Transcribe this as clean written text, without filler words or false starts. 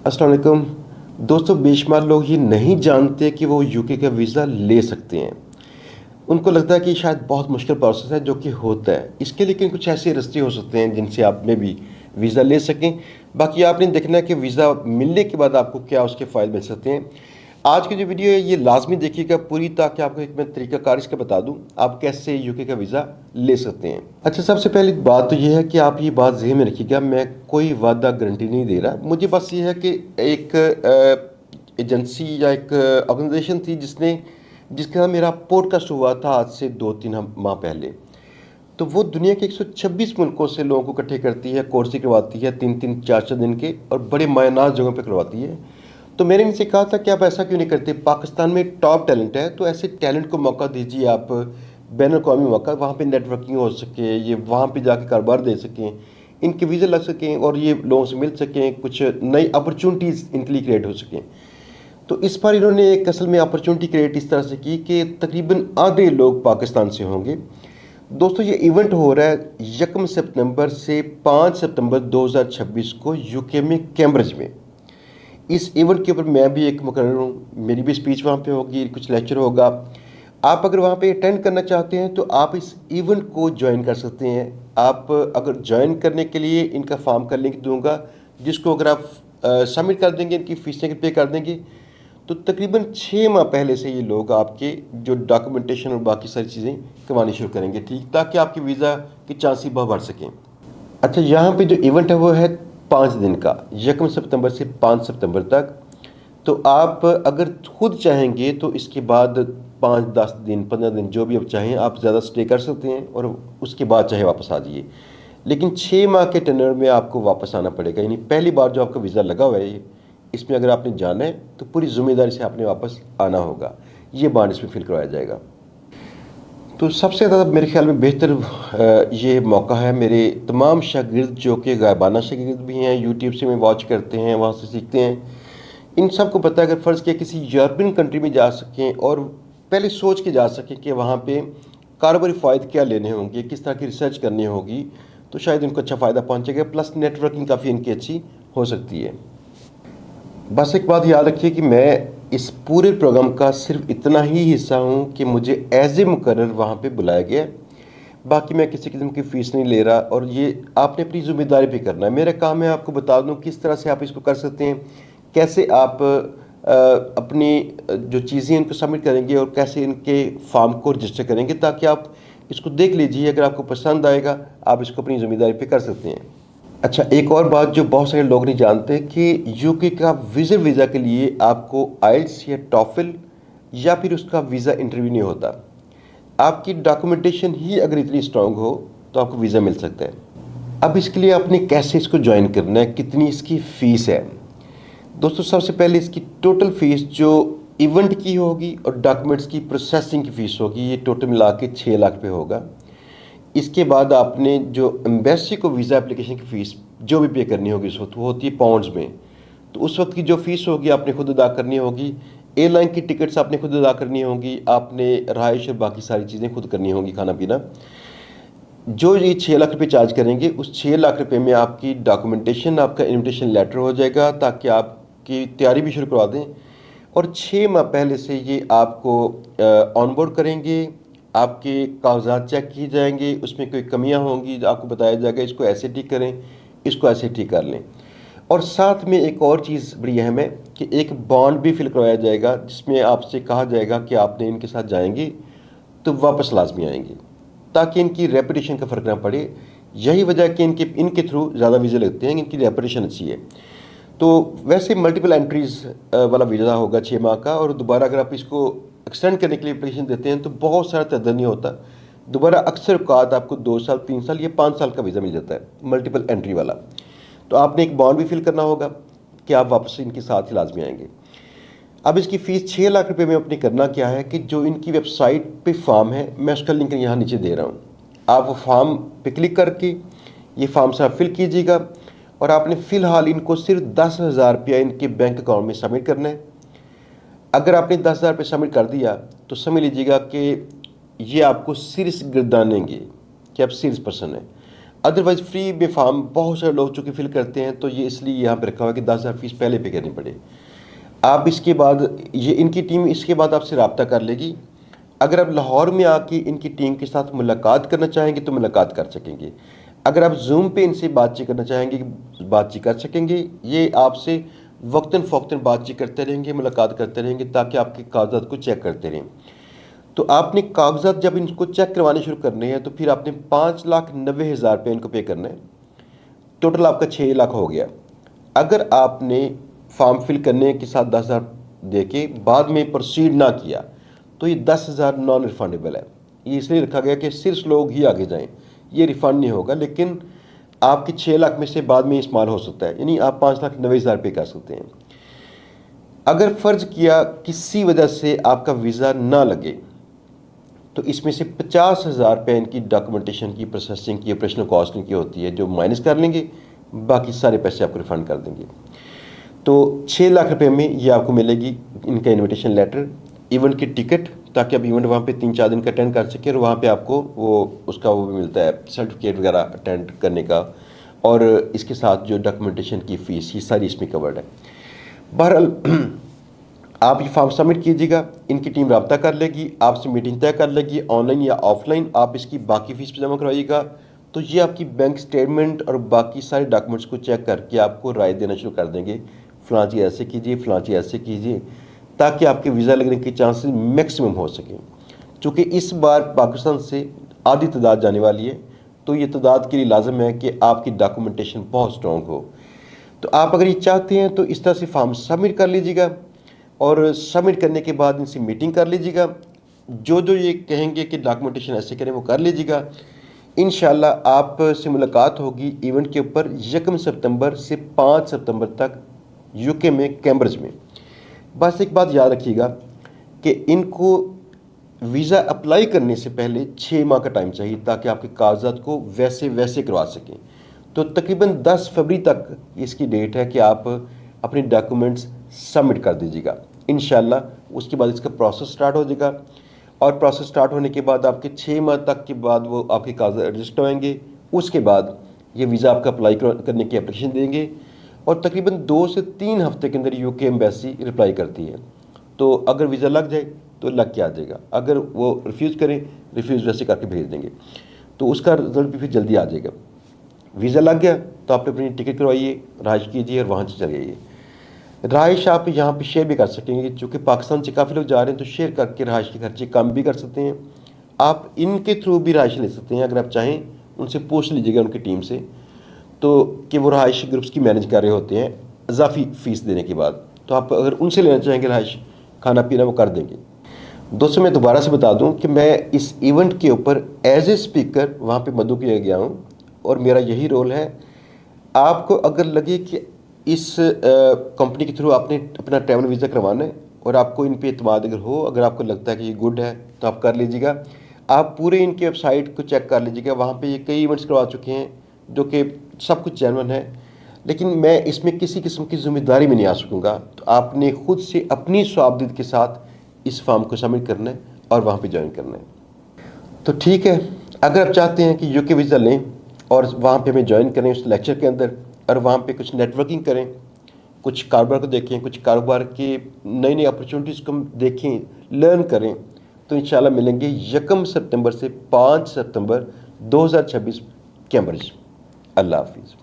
अस्सलाम वालेकुम दोस्तों। बेशुमार लोग ये नहीं जानते कि वो यूके का वीज़ा ले सकते हैं। उनको लगता है कि शायद बहुत मुश्किल प्रोसेस है, जो कि होता है। इसके लेकिन कुछ ऐसे रास्ते हो सकते हैं जिनसे आप में भी वीज़ा ले सकें। बाकी आपने देखना है कि वीज़ा मिलने के बाद आपको क्या उसके फ़ायदे मिल सकते हैं। आज की जो वीडियो है ये लाजमी देखिएगा पूरी, ताकि आपको एक मैं तरीक़ाकार इसका बता दूं आप कैसे यूके का वीज़ा ले सकते हैं। अच्छा, सबसे पहली बात तो ये है कि आप ये बात ज़हन में रखिएगा, मैं कोई वादा गारंटी नहीं दे रहा। मुझे बस ये है कि एक एजेंसी या एक ऑर्गेनाइजेशन थी जिसके साथ मेरा पॉडकास्ट हुआ था आज से 2-3 माह पहले। तो वो दुनिया के 126 मुल्कों से लोगों को इकट्ठे करती है, कोर्स करवाती है 3-3 4-4 दिन के, और बड़े मायनाज जगहों पे करवाती है। तो मैंने इनसे कहा था कि आप ऐसा क्यों नहीं करते, पाकिस्तान में टॉप टैलेंट है, तो ऐसे टैलेंट को मौका दीजिए आप, बैन अवी मौका, वहाँ पे नेटवर्किंग हो सके, ये वहाँ पे जाके कारोबार दे सकें, इनके वीज़े लग सकें और ये लोगों से मिल सकें, कुछ नई अपॉर्चुनिटीज़ इनके लिए क्रिएट हो सकें। तो इस बार इन्होंने एक असल में अपॉर्चुनिटी क्रिएट इस तरह से की कि तकरीबन आधे लोग पाकिस्तान से होंगे। दोस्तों, ये इवेंट हो रहा है 1 सितंबर से 5 सितंबर 2026 को यूके में कैम्ब्रिज में। इस इवेंट के ऊपर मैं भी एक मुकर्रर हूँ, मेरी भी स्पीच वहाँ पे होगी, कुछ लेक्चर होगा। आप अगर वहाँ पे अटेंड करना चाहते हैं तो आप इस इवेंट को ज्वाइन कर सकते हैं। आप अगर ज्वाइन करने के लिए इनका फॉर्म का लिंक दूंगा, जिसको अगर आप सबमिट कर देंगे, इनकी फीसें पे कर देंगे, तो तकरीबन 6 माह पहले से ये लोग आपके जो डॉक्यूमेंटेशन और बाकी सारी चीज़ें करवानी शुरू करेंगे, ठीक, ताकि आपके वीज़ा की चांसेस बहुत बढ़ सकें। अच्छा, यहाँ पे जो इवेंट है वो है 5 दिन का, 1 सितंबर से 5 सितंबर तक। तो आप अगर खुद चाहेंगे तो इसके बाद 5-10 दिन 15 दिन जो भी आप चाहें, आप ज़्यादा स्टे कर सकते हैं और उसके बाद चाहे वापस आ जाइए। लेकिन 6 माह के टेन्योर में आपको वापस आना पड़ेगा। यानी पहली बार जो आपका वीज़ा लगा हुआ है, इसमें अगर आपने जाना है तो पूरी ज़िम्मेदारी से आपने वापस आना होगा। ये बॉन्ड इसमें फिल करवाया जाएगा। तो सबसे ज़्यादा मेरे ख्याल में बेहतर ये मौका है मेरे तमाम शागिर्द, जो कि गायबाना शागिर्द भी हैं, यूट्यूब से में वॉच करते हैं, वहाँ से सीखते हैं। इन सब को पता है, अगर फ़र्ज़ किया किसी यूरोपियन कंट्री में जा सकें और पहले सोच के जा सकें कि वहाँ पे कारोबारी फ़ायदे क्या लेने होंगे, किस तरह की रिसर्च करनी होगी, तो शायद इनको अच्छा फ़ायदा पहुँचेगा। प्लस नेटवर्किंग काफ़ी इनकी अच्छी हो सकती है। बस एक बात याद रखिए कि मैं इस पूरे प्रोग्राम का सिर्फ इतना ही हिस्सा हूँ कि मुझे एज ए मुकर्रर वहाँ पे बुलाया गया। बाकी मैं किसी किस्म की फ़ीस नहीं ले रहा, और ये आपने अपनी ज़िम्मेदारी पे करना है। मेरा काम है आपको बता दूँ किस तरह से आप इसको कर सकते हैं, कैसे आप अपनी जो चीज़ें इनको सबमिट करेंगे और कैसे इनके फॉर्म को रजिस्टर करेंगे, ताकि आप इसको देख लीजिए। अगर आपको पसंद आएगा आप इसको अपनी ज़िम्मेदारी पे कर सकते हैं। अच्छा, एक और बात जो बहुत सारे लोग नहीं जानते कि यूके का विज़िट वीज़ा के लिए आपको आइल्स या टॉफल या फिर उसका वीज़ा इंटरव्यू नहीं होता। आपकी डॉक्यूमेंटेशन ही अगर इतनी स्ट्रांग हो तो आपको वीज़ा मिल सकता है। अब इसके लिए आपने कैसे इसको ज्वाइन करना है, कितनी इसकी फ़ीस है। दोस्तों, सबसे पहले इसकी टोटल फ़ीस जो इवेंट की होगी और डॉक्यूमेंट्स की प्रोसेसिंग की फ़ीस होगी, ये टोटल मिला के 6 लाख रुपये होगा। इसके बाद आपने जो एम्बेसी को वीज़ा एप्लीकेशन की फ़ीस जो भी पे करनी होगी, उस वक्त वो होती है पाउंड्स में, तो उस वक्त की जो फ़ीस होगी आपने खुद अदा करनी होगी। एयरलाइन की टिकट्स आपने खुद अदा करनी होगी, आपने रहाइश और बाकी सारी चीज़ें खुद करनी होंगी, खाना पीना। जो ये 6 लाख रुपये चार्ज करेंगे, उस 6 लाख रुपये में आपकी डॉक्यूमेंटेशन, आपका इन्विटेशन लेटर हो जाएगा, ताकि आपकी तैयारी भी शुरू करवा दें। और 6 माह पहले से ये आपको ऑनबोर्ड करेंगे, आपके कागजात चेक किए जाएंगे, उसमें कोई कमियां होंगी आपको बताया जाएगा, इसको ऐसे ठीक करें, इसको ऐसे ठीक कर लें। और साथ में एक और चीज़ बड़ी अहम है कि एक बॉन्ड भी फिल करवाया जाएगा, जिसमें आपसे कहा जाएगा कि आपने इनके साथ जाएंगे तो वापस लाजमी आएंगे, ताकि इनकी रेपुटेशन का फ़र्क ना पड़े। यही वजह कि इनके थ्रू ज़्यादा वीज़े लगते हैं, इनकी रेपुटेशन अच्छी है। तो वैसे मल्टीपल एंट्रीज़ वाला वीज़ा होगा 6 माह का, और दोबारा अगर आप इसको एक्सटेंड करने के लिए एप्लीकेशन देते हैं तो बहुत सारा तर्जनी नहीं होता। दोबारा अक्सर औकात आपको 2 साल 3 साल या 5 साल का वीज़ा मिल जाता है, मल्टीपल एंट्री वाला। तो आपने एक बॉन्ड भी फिल करना होगा कि आप वापस इनके साथ ही लाजमी आएंगे। अब इसकी फ़ीस 6 लाख रुपये में अपनी करना क्या है कि जो इनकी वेबसाइट पे फॉर्म है, मैं उसका लिंक यहाँ नीचे दे रहा हूँ। आप वो फॉर्म पे क्लिक करके ये फॉर्म सारा फिल कीजिएगा, और आपने फ़िलहाल इनको सिर्फ 10,000 रुपया इनके बैंक अकाउंट में सबमिट करना है। अगर आपने 10,000 रुपये सबमिट कर दिया तो समझ लीजिएगा कि ये आपको सीरियस गिरदानेंगे कि आप सीरियस पर्सन हैं। ادروائز فری میں فارم بہت سارے لوگ چونکہ فل کرتے ہیں، تو یہ اس لیے یہاں پہ رکھا ہوا ہے کہ 10,000 فیس پہلے پے کرنی پڑے. آپ اس کے بعد یہ ان کی ٹیم اس کے بعد آپ سے رابطہ کر لے گی. اگر آپ لاہور میں آ کے ان کی ٹیم کے ساتھ ملاقات کرنا چاہیں گے تو ملاقات کر سکیں گے. اگر آپ زوم پہ ان سے بات چیت کرنا چاہیں گے بات چیت کر سکیں گے. یہ آپ سے وقتاً فوقتاً بات چیت کرتے رہیں گے، ملاقات کرتے رہیں گے تاکہ آپ کے کاغذات کو چیک کرتے رہیں. تو آپ نے کاغذات جب ان کو چیک کروانے شروع کرنے ہیں تو پھر آپ نے 5,90,000 روپے ان کو پے کرنا ہے. ٹوٹل آپ کا 6 لاکھ ہو گیا. اگر آپ نے فارم فل کرنے کے ساتھ 10,000 دے کے بعد میں پروسیڈ نہ کیا تو یہ 10,000 نان ریفنڈیبل ہے. یہ اس لیے رکھا گیا کہ صرف لوگ ہی آگے جائیں، یہ ریفنڈ نہیں ہوگا، لیکن آپ کے 6 لاکھ میں سے بعد میں استعمال ہو سکتا ہے، یعنی آپ 5,90,000 پے کر سکتے ہیں. اگر فرض کیا کسی وجہ سے آپ کا ویزا نہ لگے تو اس میں سے 50,000 روپے ان کی ڈاکومنٹیشن کی پروسیسنگ کی آپریشنل کاسٹنگ کی ہوتی ہے جو مائنس کر لیں گے، باقی سارے پیسے آپ کو ریفنڈ کر دیں گے. تو 6 لاکھ روپے میں یہ آپ کو ملے گی ان کا انویٹیشن لیٹر، ایونٹ کی ٹکٹ تاکہ آپ ایونٹ وہاں پہ 3-4 دن کا اٹینڈ کر سکیں، اور وہاں پہ آپ کو وہ اس کا وہ بھی ملتا ہے سرٹیفکیٹ وغیرہ اٹینڈ کرنے کا، اور اس کے ساتھ جو ڈاکومنٹیشن کی فیس یہ ساری اس میں کورڈ ہے. بہرحال آپ یہ فارم سبمٹ کیجیے گا، ان کی ٹیم رابطہ کر لے گی، آپ سے میٹنگ طے کر لے گی آن لائن یا آف لائن. آپ اس کی باقی فیس پہ جمع کروائیے گا تو یہ آپ کی بینک سٹیٹمنٹ اور باقی سارے ڈاکومنٹس کو چیک کر کے آپ کو رائے دینا شروع کر دیں گے، فلاں چیز ایسے کیجیے، فلاں چیز ایسے کیجیے، تاکہ آپ کے ویزا لگنے کے چانسز میکسیمم ہو سکیں. چونکہ اس بار پاکستان سے آدھی تعداد جانے والی ہے تو یہ تعداد کے لیے لازم ہے کہ آپ کی ڈاکومنٹیشن بہت سٹرونگ ہو. تو آپ اگر یہ چاہتے ہیں تو اس طرح سے فارم سبمٹ کر لیجیے گا، اور سبمٹ کرنے کے بعد ان سے میٹنگ کر لیجیے گا. جو یہ کہیں گے کہ ڈاکومنٹیشن ایسے کریں وہ کر لیجیے گا. انشاءاللہ آپ سے ملاقات ہوگی ایونٹ کے اوپر 1 سپتمبر سے 5 سپتمبر تک یو کے میں کیمبرج میں. بس ایک بات یاد رکھیے گا کہ ان کو ویزا اپلائی کرنے سے پہلے 6 ماہ کا ٹائم چاہیے تاکہ آپ کے کاغذات کو ویسے کروا سکیں. تو تقریباً 10 فروری تک اس کی ڈیٹ ہے کہ آپ اپنی ڈاکومنٹس سبمٹ کر دیجیے گا. انشاءاللہ اس کے بعد اس کا پروسیس سٹارٹ ہو جائے گا، اور پروسیس سٹارٹ ہونے کے بعد آپ کے 6 ماہ تک کے بعد وہ آپ کے کاغذات ایڈجسٹ ہوئیں گے. اس کے بعد یہ ویزا آپ کا اپلائی کرنے کی اپلیکیشن دیں گے، اور تقریباً 2 سے 3 ہفتے کے اندر یو کے ایمبیسی رپلائی کرتی ہے. تو اگر ویزا لگ جائے تو لگ کے آ جائے گا، اگر وہ ریفیوز کریں ریفیوز ویسے کر کے بھیج دیں گے، تو اس کا رزلٹ بھی پھر جلدی آ جائے گا. ویزا لگ گیا تو آپ اپنی ٹکٹ کروائیے، رہائش کیجیے اور وہاں سے چلے جائیے. رہائش آپ یہاں پہ شیئر بھی کر سکیں گے، چونکہ پاکستان سے کافی لوگ جا رہے ہیں تو شیئر کر کے رہائش کے خرچے کم بھی کر سکتے ہیں. آپ ان کے تھرو بھی رہائش لے سکتے ہیں، اگر آپ چاہیں ان سے پوچھ لیجیے گا ان کی ٹیم سے، تو کہ وہ رہائش گروپس کی مینیج کر رہے ہوتے ہیں اضافی فیس دینے کے بعد. تو آپ اگر ان سے لینا چاہیں گے رہائش کھانا پینا وہ کر دیں گے. دوستوں میں دوبارہ سے بتا دوں کہ میں اس ایونٹ کے اوپر ایز اے اسپیکر وہاں پہ مدعو کیا گیا ہوں، اور میرا یہی رول ہے. آپ کو اگر لگے کہ اس کمپنی کے تھرو آپ نے اپنا ٹریول ویزا کروانا ہے اور آپ کو ان پہ اعتماد اگر ہو، اگر آپ کو لگتا ہے کہ یہ گڈ ہے تو آپ کر لیجیے گا. آپ پورے ان کے ویب سائٹ کو چیک کر لیجیے گا، وہاں پہ یہ کئی ایونٹس کروا چکے ہیں جو کہ سب کچھ جینون ہے، لیکن میں اس میں کسی قسم کی ذمہ داری میں نہیں آ سکوں گا. تو آپ نے خود سے اپنی صوابدید کے ساتھ اس فارم کو سبمٹ کرنا ہے اور وہاں پہ جوائن کرنا ہے. تو ٹھیک ہے، اگر آپ چاہتے ہیں کہ یو کے ویزا لیں اور وہاں پہ ہمیں جوائن کریں اس لیکچر کے اندر، اور وہاں پہ کچھ نیٹ ورکنگ کریں، کچھ کاروبار کو دیکھیں، کچھ کاروبار کی نئی اپرچونیٹیز کو دیکھیں، لرن کریں، تو انشاءاللہ ملیں گے 1 سپتمبر سے 5 سپتمبر 2026 کیمبرج. اللہ حافظ.